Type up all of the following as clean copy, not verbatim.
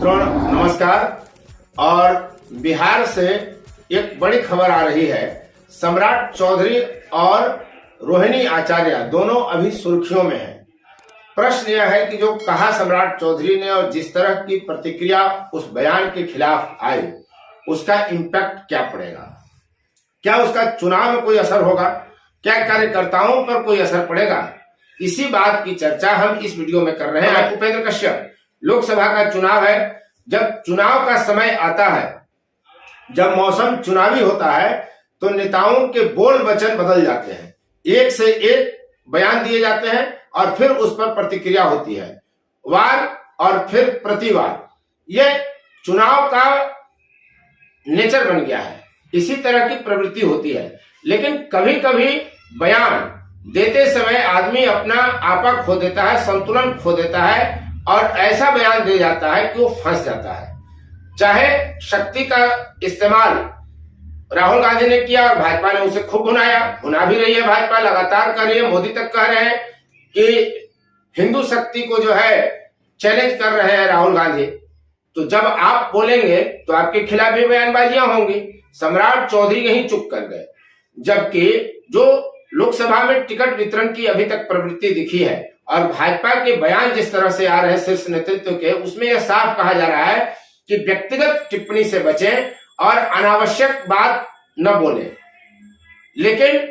मित्रों नमस्कार। और बिहार से एक बड़ी खबर आ रही है। सम्राट चौधरी और रोहिणी आचार्य दोनों अभी सुर्खियों में हैं। प्रश्न यह है कि जो कहा सम्राट चौधरी ने और जिस तरह की प्रतिक्रिया उस बयान के खिलाफ आई, उसका इम्पैक्ट क्या पड़ेगा? क्या उसका चुनाव में कोई असर होगा? क्या कार्यकर्ताओं पर कोई असर पड़ेगा? इसी बात की चर्चा हम इस वीडियो में कर रहे हैं। उपेंद्र कश्यप, लोकसभा का चुनाव है। जब चुनाव का समय आता है, जब मौसम चुनावी होता है, तो नेताओं के बोल वचन बदल जाते हैं। एक से एक बयान दिए जाते हैं और फिर उस पर प्रतिक्रिया होती है, वार और फिर प्रतिवार। यह चुनाव का नेचर बन गया है। इसी तरह की प्रवृत्ति होती है। लेकिन कभी कभी बयान देते समय आदमी अपना आपा खो देता है, संतुलन खो देता है और ऐसा बयान दे जाता है कि वो फंस जाता है। चाहे शक्ति का इस्तेमाल राहुल गांधी ने किया और भाजपा ने उसे खूब भुना भी रही है। भाजपा लगातार कर रही है। मोदी तक कह रहे हैं कि हिंदू शक्ति को जो है चैलेंज कर रहे हैं राहुल गांधी। तो जब आप बोलेंगे तो आपके खिलाफ भी बयानबाजियां होंगी। सम्राट चौधरी यहीं चुप कर गए। जबकि जो लोकसभा में टिकट वितरण की अभी तक प्रवृत्ति दिखी है और भाजपा के बयान जिस तरह से आ रहे हैं शीर्ष नेतृत्व के, उसमें यह साफ कहा जा रहा है कि व्यक्तिगत टिप्पणी से बचें और अनावश्यक बात न बोलें। लेकिन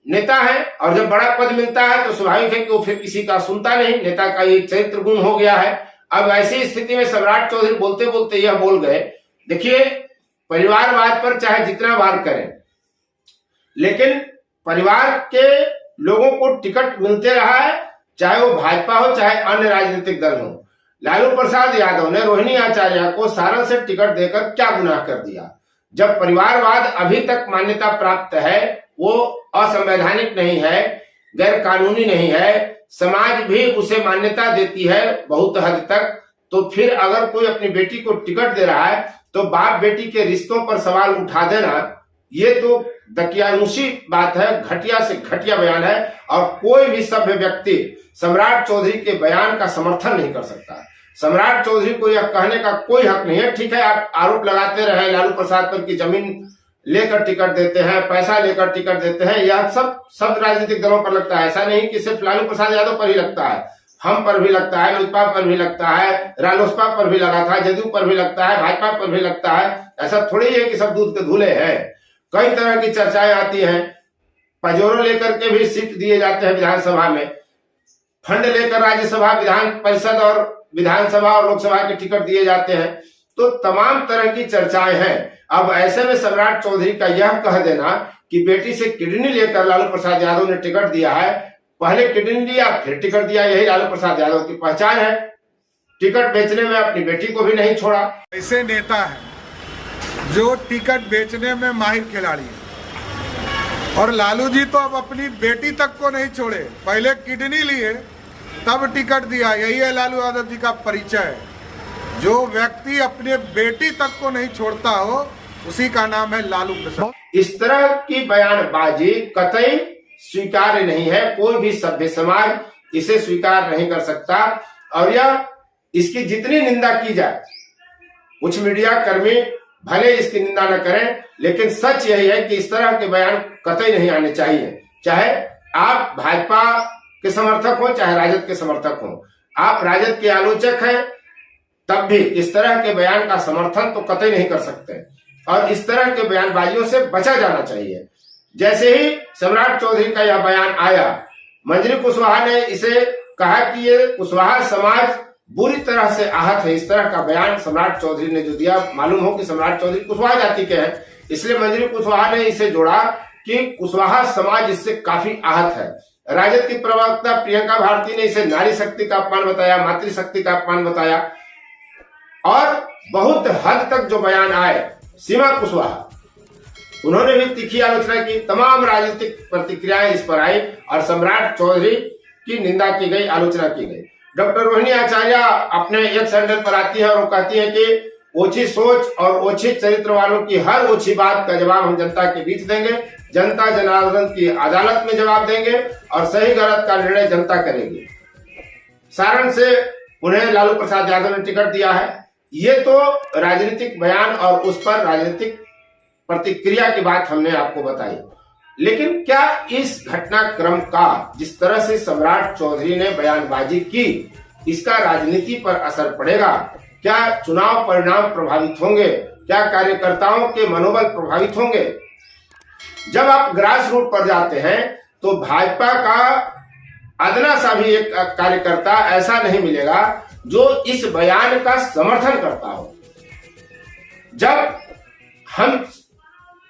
नेता है और जब बड़ा पद मिलता है तो स्वाभाविक है कि वो फिर किसी का सुनता नहीं। नेता का ये चरित्र गुण हो गया है। अब ऐसी स्थिति में सम्राट चौधरी बोलते बोलते यह बोल गए। देखिए, परिवारवाद पर चाहे जितना वार करें, लेकिन परिवार के लोगों को टिकट मिलते रहा है, चाहे वो भाजपा हो चाहे अन्य राजनीतिक दल हो। लालू प्रसाद यादव ने रोहिणी आचार्य को सारण से टिकट देकर क्या गुनाह कर दिया? जब परिवारवाद अभी तक मान्यता प्राप्त है, वो असंवैधानिक नहीं है, गैर कानूनी नहीं है, समाज भी उसे मान्यता देती है बहुत हद तक, तो फिर अगर कोई अपनी बेटी को टिकट दे रहा है तो बाप बेटी के रिश्तों पर सवाल उठा देना, ये तो दकियानुसी बात है, घटिया से घटिया बयान है। और कोई भी सभ्य व्यक्ति सम्राट चौधरी के बयान का समर्थन नहीं कर सकता। सम्राट चौधरी को यह कहने का कोई हक नहीं है। ठीक है, आप आरोप लगाते रहे लालू प्रसाद पर कि जमीन लेकर टिकट देते हैं, पैसा लेकर टिकट देते हैं, यह सब राजनीतिक दलों पर लगता है। ऐसा नहीं कि सिर्फ लालू प्रसाद यादव पर ही लगता है, हम पर भी लगता है, लोजपा पर भी लगता है, रालोसपा पर भी लगा था, जदयू पर भी लगता है, भाजपा पर भी लगता है। ऐसा थोड़ी है कि सब दूध के धुले हैं। कई तरह की चर्चाएं आती हैं। पजोरों लेकर के भी सीट दिए जाते हैं विधानसभा में, फंड लेकर राज्यसभा, विधान परिषद और विधानसभा और लोकसभा के टिकट दिए जाते हैं। तो तमाम तरह की चर्चाएं हैं। अब ऐसे में सम्राट चौधरी का यह कह देना कि बेटी से किडनी लेकर लालू प्रसाद यादव ने टिकट दिया है, पहले किडनी दिया फिर टिकट दिया, यही लालू प्रसाद यादव की पहचान है। टिकट बेचने में अपनी बेटी को भी नहीं छोड़ा। ऐसे नेता है जो टिकट बेचने में माहिर खिलाड़ी है। और लालू जी तो अब अपनी बेटी तक को नहीं छोड़े, पहले किडनी लिए तब टिकट दिया। यही है लालू यादव जी का परिचय है। जो व्यक्ति अपने बेटी तक को नहीं छोड़ता हो, उसी का नाम है लालू प्रसाद। इस तरह की बयानबाजी कतई स्वीकार्य नहीं है। कोई भी सभ्य समाज इसे स्वीकार नहीं कर सकता। और यह इसकी जितनी निंदा की जाए, कुछ मीडिया कर्मी भले इसकी निंदा न करें, लेकिन सच यही है कि इस तरह के बयान कतई नहीं आने चाहिए। चाहे आप भाजपा के समर्थक हो चाहे राजद के समर्थक हो, आप राजद के आलोचक हैं, तब भी इस तरह के बयान का समर्थन तो कतई नहीं कर सकते। और इस तरह के बयानबाजियों से बचा जाना चाहिए। जैसे ही सम्राट चौधरी का यह बयान आया, मंजरी कुशवाहा ने इसे कहा कि ये कुशवाहा समाज बुरी तरह से आहत है। इस तरह का बयान सम्राट चौधरी ने जो दिया, मालूम हो कि सम्राट चौधरी कुशवाहा जाति के हैं, इसलिए मंजरी कुशवाहा ने इसे जोड़ा कि कुशवाहा समाज इससे काफी आहत है। राजद की प्रवक्ता प्रियंका भारती ने इसे नारी शक्ति का अपमान बताया, मातृशक्ति का अपमान बताया। और बहुत हद तक जो बयान आए, सीमा कुशवाहा, उन्होंने भी तीखी आलोचना की। तमाम राजनीतिक प्रतिक्रियाएं इस पर आई और सम्राट चौधरी की निंदा की गई, आलोचना की गई। डॉक्टर रोहिणी आचार्य अपने एक सैंडल पर आती है और वो कहती है कि ओछी सोच और ओछी चरित्र वालों की हर ओछी बात का जवाब हम जनता के बीच देंगे। जनता जनार्दन की अदालत में जवाब देंगे और सही गलत का निर्णय जनता करेगी। सारण से उन्हें लालू प्रसाद यादव ने टिकट दिया है। ये तो राजनीतिक बयान और उस पर राजनीतिक प्रतिक्रिया की बात हमने आपको बताई, लेकिन क्या इस घटनाक्रम का जिस तरह से सम्राट चौधरी ने बयानबाजी की, इसका राजनीति पर असर पड़ेगा? क्या चुनाव परिणाम प्रभावित होंगे? क्या कार्यकर्ताओं के मनोबल प्रभावित होंगे? जब आप ग्रास रूट पर जाते हैं तो भाजपा का अदना सा भी एक कार्यकर्ता ऐसा नहीं मिलेगा जो इस बयान का समर्थन करता हो। जब हम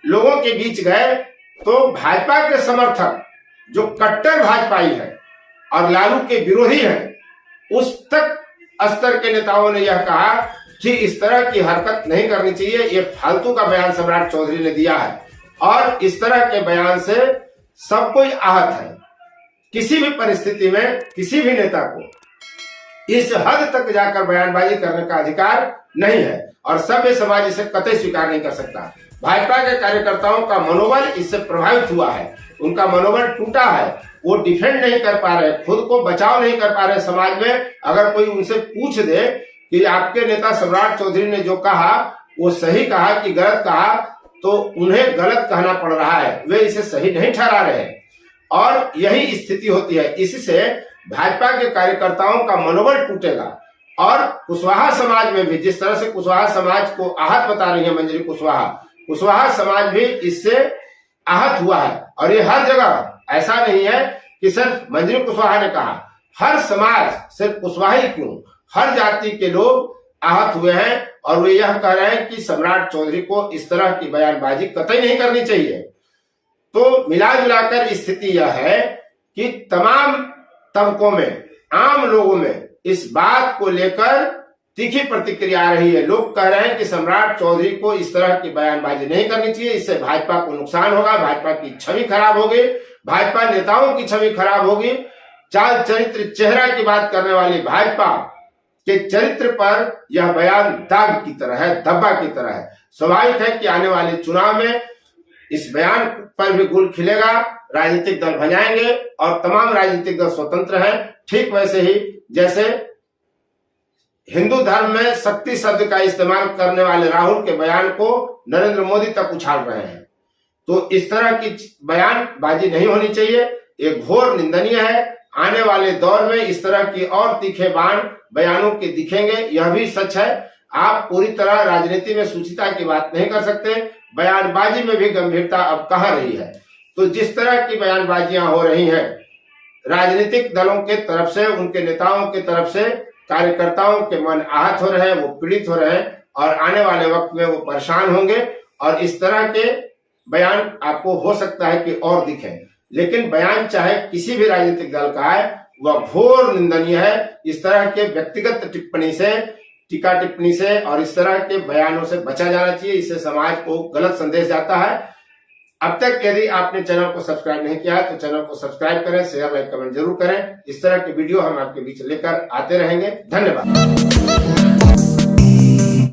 लोगों के बीच गए तो भाजपा के समर्थक जो कट्टर भाजपाई है और लालू के विरोधी हैं, उस तक स्तर के नेताओं ने यह कहा कि इस तरह की हरकत नहीं करनी चाहिए, ये फालतू का बयान सम्राट चौधरी ने दिया है। और इस तरह के बयान से सब कोई आहत है। किसी भी परिस्थिति में किसी भी नेता को इस हद तक जाकर बयानबाजी करने का अधिकार नहीं है और सभ्य समाज इसे कतई स्वीकार नहीं कर सकता। भाजपा के कार्यकर्ताओं का मनोबल इससे प्रभावित हुआ है, उनका मनोबल टूटा है, वो डिफेंड नहीं कर पा रहे, खुद को बचाव नहीं कर पा रहे समाज में। अगर कोई उनसे पूछ दे कि आपके नेता सम्राट चौधरी ने जो कहा वो सही कहा कि गलत कहा, तो उन्हें गलत कहना पड़ रहा है, वे इसे सही नहीं ठहरा रहे और यही स्थिति होती है। इससे भाजपा के कार्यकर्ताओं का मनोबल टूटेगा और कुशवाहा समाज में भी, जिस तरह से कुशवाहा समाज को आहत बता रही है मंजरी कुशवाहा समाज भी इससे आहत हुआ है। और ये हर जगह, ऐसा नहीं है कि सिर्फ मंजरी कुशवाहा ने कहा, हर समाज, सिर्फ कुशवाहा ही क्यों, हर जाति के लोग आहत हुए हैं और वे यह कह रहे हैं कि सम्राट चौधरी को इस तरह की बयानबाजी कतई नहीं करनी चाहिए। तो मिला जुलाकर स्थिति यह है कि तमाम तबकों में, आम लोगों में इस बात को लेकर तीखी प्रतिक्रिया आ रही है। लोग कह रहे हैं कि सम्राट चौधरी को इस तरह की बयानबाजी नहीं करनी चाहिए, इससे भाजपा को नुकसान होगा, भाजपा की छवि खराब होगी, भाजपा नेताओं की छवि खराब होगी। चाल चरित्र चेहरा की बात करने वाली भाजपा के चरित्र पर यह बयान दाग की तरह है, धब्बा की तरह है। स्वाभाविक है कि आने वाले चुनाव में इस बयान पर भी गुल खिलेगा, राजनीतिक दल भजाएंगे और तमाम राजनीतिक दल स्वतंत्र हैं। ठीक वैसे ही जैसे हिंदू धर्म में शक्ति शब्द का इस्तेमाल करने वाले राहुल के बयान को नरेंद्र मोदी तक उछाल रहे हैं। तो इस तरह की बयानबाजी नहीं होनी चाहिए, ये घोर निंदनीय है। आने वाले दौर में इस तरह की और तीखे बयानों के दिखेंगे, यह भी सच है। आप पूरी तरह राजनीति में सुचिता की बात नहीं कर सकते, बयानबाजी में भी गंभीरता अब कहाँ रही है। तो जिस तरह की बयानबाजियां हो रही हैं राजनीतिक दलों के तरफ से, उनके नेताओं की तरफ से, कार्यकर्ताओं के मन आहत हो रहे हैं, वो पीड़ित हो रहे हैं और आने वाले वक्त में वो परेशान होंगे। और इस तरह के बयान आपको हो सकता है कि और दिखे, लेकिन बयान चाहे किसी भी राजनीतिक दल का है वह घोर निंदनीय है। इस तरह के व्यक्तिगत टिप्पणी से, टीका टिप्पणी से और इस तरह के बयानों से बचा जाना चाहिए, इससे समाज को गलत संदेश जाता है। अब तक यदि आपने चैनल को सब्सक्राइब नहीं किया है तो चैनल को सब्सक्राइब करें, शेयर, लाइक, कमेंट जरूर करें। इस तरह के वीडियो हम आपके बीच लेकर आते रहेंगे। धन्यवाद।